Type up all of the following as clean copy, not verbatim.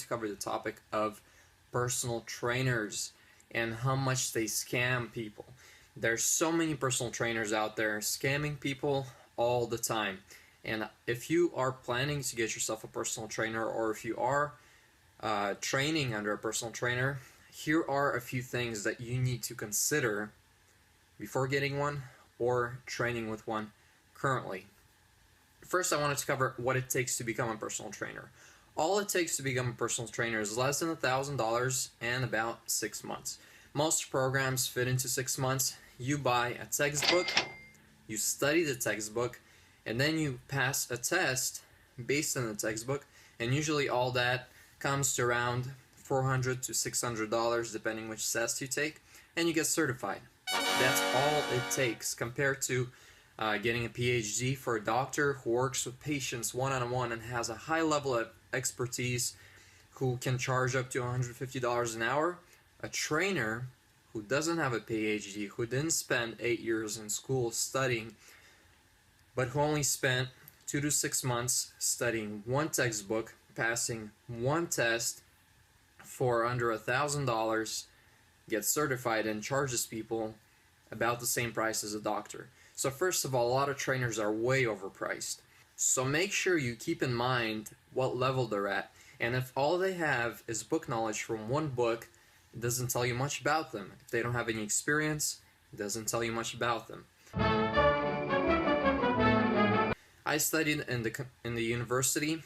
to cover the topic of personal trainers and how much they scam people. There's so many personal trainers out there scamming people all the time. And if you are planning to get yourself a personal trainer, or if you are training under a personal trainer, here are a few things that you need to consider before getting one or training with one currently. First, I wanted to cover what it takes to become a personal trainer. All it takes to become a personal trainer is less than $1,000 and about 6 months. Most programs fit into 6 months. You buy a textbook, you study the textbook, and then you pass a test based on the textbook, and usually all that comes to around $400 to $600 depending which test you take, and you get certified. That's all it takes compared to getting a PhD for a doctor who works with patients one-on-one and has a high level of expertise, who can charge up to $150 an hour. A trainer who doesn't have a PhD, who didn't spend 8 years in school studying, but who only spent 2 to 6 months studying one textbook, passing one test for under $1,000, gets certified and charges people about the same price as a doctor. So first of all, a lot of trainers are way overpriced. So make sure you keep in mind what level they're at. And if all they have is book knowledge from one book, it doesn't tell you much about them. If they don't have any experience, it doesn't tell you much about them. I studied in the university,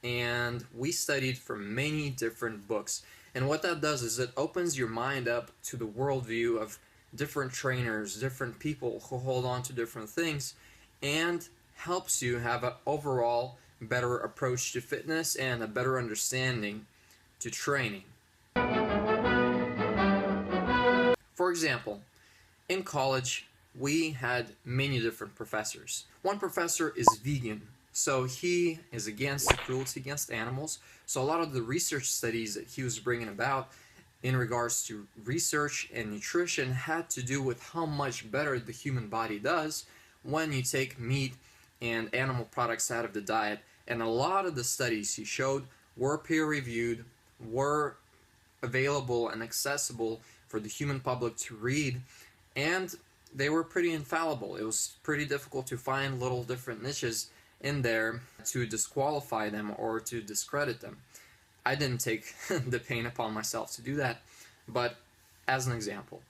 and we studied from many different books. And what that does is it opens your mind up to the worldview of different trainers, different people who hold on to different things, and helps you have an overall better approach to fitness and a better understanding to training. For example, in college, we had many different professors. One professor is vegan, so he is against cruelty against animals. So a lot of the research studies that he was bringing about in regards to research and nutrition had to do with how much better the human body does when you take meat and animal products out of the diet. And a lot of the studies he showed were peer-reviewed, were available and accessible for the human public to read, and they were pretty infallible. It was pretty difficult to find little different niches in there to disqualify them or to discredit them. I didn't take the pain upon myself to do that, but as an example.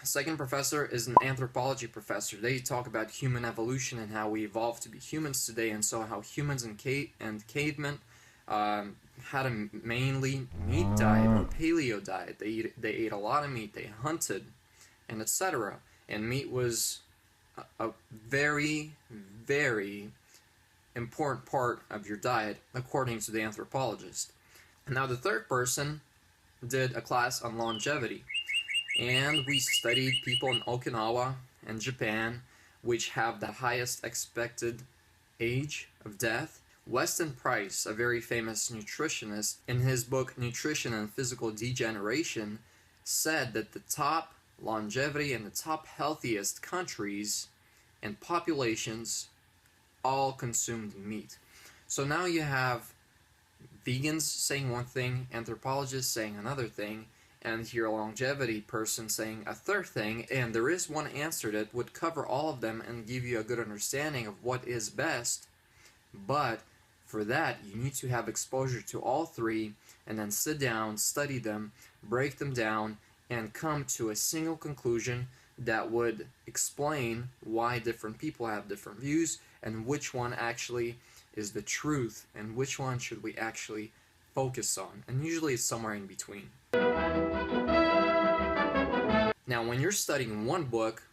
Second professor is an anthropology professor. They talk about human evolution and how we evolved to be humans today, and so how humans and cavemen had a mainly meat diet or paleo diet. They ate a lot of meat, they hunted, and etc. And meat was a very, very important part of your diet, according to the anthropologist. Now the third person did a class on longevity, and we studied people in Okinawa and Japan, which have the highest expected age of death. Weston Price, a very famous nutritionist, in his book Nutrition and Physical Degeneration, said that the top longevity and the top healthiest countries and populations all consumed meat. So now you have vegans saying one thing, anthropologists saying another thing, and your longevity person saying a third thing, and there is one answer that would cover all of them and give you a good understanding of what is best. But for that, you need to have exposure to all three, and then sit down, study them, break them down, and come to a single conclusion that would explain why different people have different views, and which one actually is the truth, and which one should we actually focus on. And usually it's somewhere in between. Now, when you're studying one book,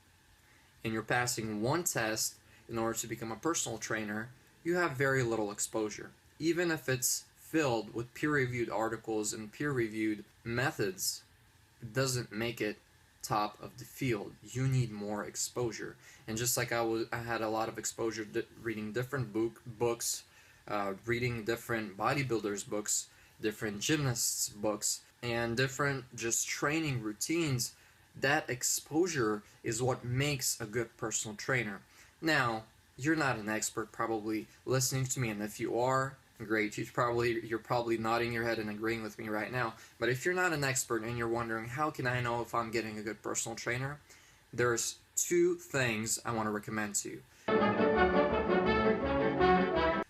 and you're passing one test in order to become a personal trainer, you have very little exposure. Even if it's filled with peer-reviewed articles and peer-reviewed methods, it doesn't make it top of the field. You need more exposure. And just like I had a lot of exposure reading different books, reading different bodybuilders' books, different gymnasts' books, and different just training routines, that exposure is what makes a good personal trainer. Now, you're not an expert probably listening to me, and if you are, great. You're probably nodding your head and agreeing with me right now. But if you're not an expert and you're wondering, how can I know if I'm getting a good personal trainer? There's two things I want to recommend to you.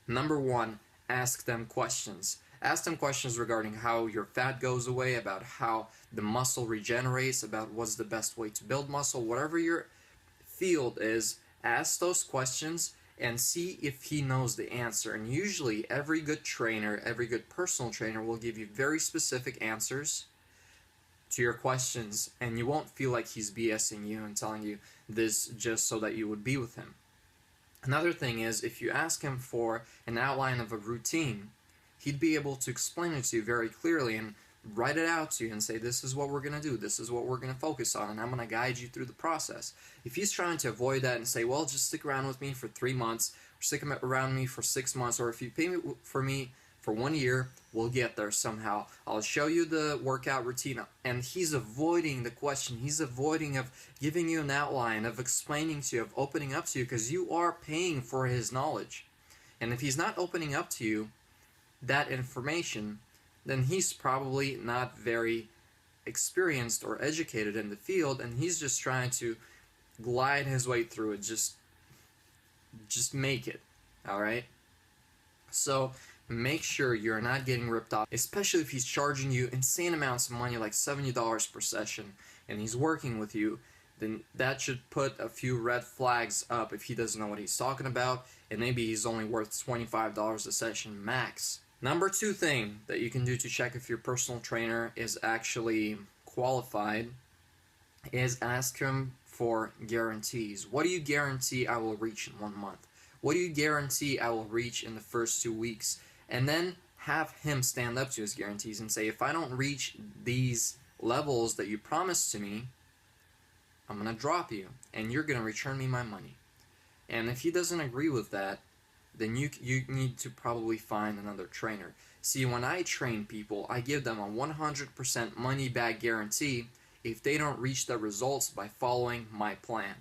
Number one, ask them questions. Ask them questions regarding how your fat goes away, about how the muscle regenerates, about what's the best way to build muscle. Whatever your field is, ask those questions and see if he knows the answer. And usually every good trainer, every good personal trainer will give you very specific answers to your questions, and you won't feel like he's BSing you and telling you this just so that you would be with him. Another thing is, if you ask him for an outline of a routine, he'd be able to explain it to you very clearly and write it out to you and say, this is what we're going to do, this is what we're going to focus on, and I'm going to guide you through the process. If he's trying to avoid that and say, well, just stick around with me for 3 months, or stick around me for 6 months, or if you pay for me for 1 year, we'll get there somehow. I'll show you the workout routine. And he's avoiding the question. He's avoiding of giving you an outline, of explaining to you, of opening up to you, because you are paying for his knowledge. And if he's not opening up to you that information, then he's probably not very experienced or educated in the field, and he's just trying to glide his way through it. Just make it. All right? So make sure you're not getting ripped off, especially if he's charging you insane amounts of money, like $70 per session, and he's working with you. Then that should put a few red flags up if he doesn't know what he's talking about, and maybe he's only worth $25 a session max. Number two thing that you can do to check if your personal trainer is actually qualified is ask him for guarantees. What do you guarantee I will reach in 1 month? What do you guarantee I will reach in the first 2 weeks? And then have him stand up to his guarantees and say, if I don't reach these levels that you promised to me, I'm going to drop you, and you're going to return me my money. And if he doesn't agree with that, then you need to probably find another trainer. See, when I train people, I give them a 100% money-back guarantee if they don't reach the results by following my plan.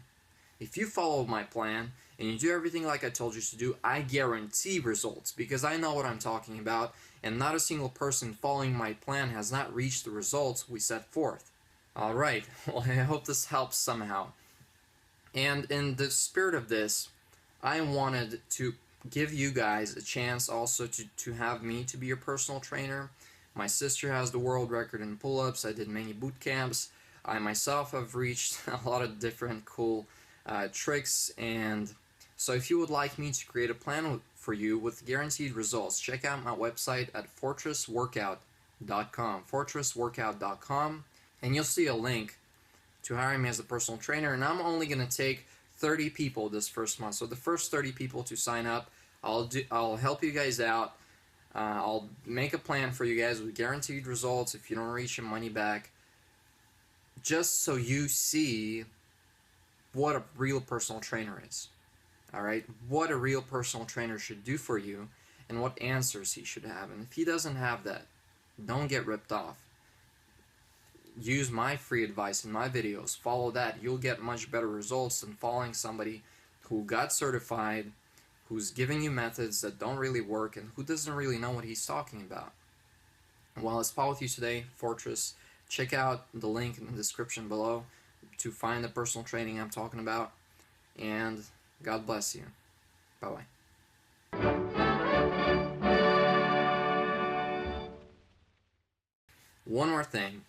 If you follow my plan and you do everything like I told you to do, I guarantee results, because I know what I'm talking about, and not a single person following my plan has not reached the results we set forth. Alright, well, I hope this helps somehow. And in the spirit of this, I wanted to give you guys a chance also to have me to be your personal trainer. My sister has the world record in pull-ups. I did many boot camps. I myself have reached a lot of different cool tricks, and so if you would like me to create a plan for you with guaranteed results, check out my website at fortressworkout.com, and you'll see a link to hire me as a personal trainer. And I'm only going to take 30 people this first month. So the first 30 people to sign up, I'll help you guys out. I'll make a plan for you guys with guaranteed results. If you don't reach your money back, just so you see what a real personal trainer is. Alright? What a real personal trainer should do for you, and what answers he should have. And if he doesn't have that, don't get ripped off. Use my free advice in my videos. Follow that. You'll get much better results than following somebody who got certified, who's giving you methods that don't really work, and who doesn't really know what he's talking about. Well, it's Paul with you today, Fortress. Check out the link in the description below to find the personal training I'm talking about. And God bless you. Bye-bye. One more thing.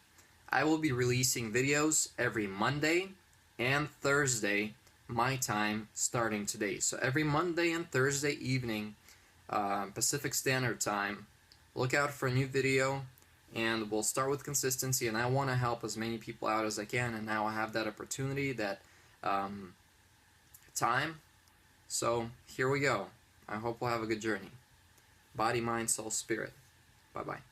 I will be releasing videos every Monday and Thursday, my time, starting today. So every Monday and Thursday evening, Pacific Standard Time, look out for a new video, and we'll start with consistency, and I want to help as many people out as I can, and now I have that opportunity, that time. So here we go. I hope we'll have a good journey. Body, Mind, Soul, Spirit. Bye-bye.